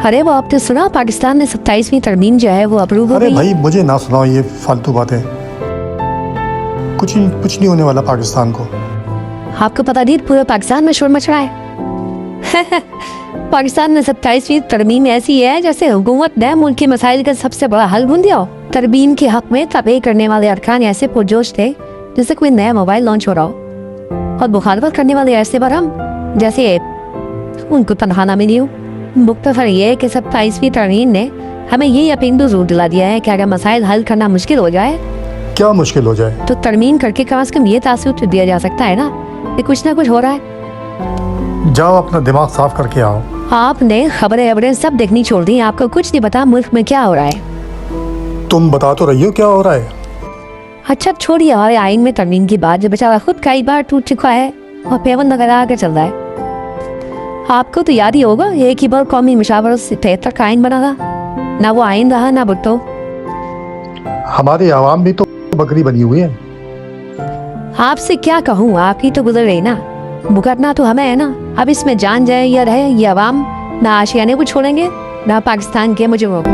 अरे वो आपने सुना पाकिस्तान में 27वीं तरमीम जो है वो अप्रूव हो अरे गई। भाई मुझे ना सुनाओ ये फालतू बातें, कुछ नहीं होने वाला पाकिस्तान को। आपको पता नहीं पूरे पाकिस्तान में शोर मच रहा है। पाकिस्तान में 27वीं तरमीम ऐसी है जैसे हुकूमत ने मुल्क के मसाइल का सबसे बड़ा हल ढूंढ दिया हो। तरमीम के हक में तबे करने वाले अरकान ऐसे पुरजोश थे जैसे कोई नया मोबाइल लॉन्च हो रहा हो, और मुखालफत करने वाले ऐसे बरहम जैसे उनको तनख्वाह मिली हो। मुख्तसर ये है कि 27वीं तरमीम ने हमें ये यकीन तो जरूर दिला दिया है कि अगर मसाइल हल करना मुश्किल हो जाए क्या मुश्किल हो जाए? तो तरमीम करके कम से कम ये तासुर तो दिया जा सकता है ना कि कुछ ना कुछ हो रहा है। जाओ अपना दिमाग साफ करके आओ। आपने खबरें सब देखनी छोड़ दी, आपको कुछ नहीं पता मुल्क में क्या हो रहा है। तुम बता तो रही हो क्या हो रहा है। अच्छा छोड़िए हमारे आइन में तरमीम की बात, जो बेचारा खुद कई बार टूट चुका है और पेवन नगर आकर चल रहा है। आपको तो याद ही होगा एक ही बार कौमी मुशावरत से 73 का आइन बना था, ना वो आइन रहा ना भुट्टो। हमारे आवाम भी तो बकरी बनी हुई है। आपसे क्या कहूँ, आपकी तो गुजर रही ना, भुगतना तो हमें है ना। अब इसमें जान जाए या रहे ये अवाम, ना आशियाने को छोड़ेंगे ना पाकिस्तान के मुजरिमों को।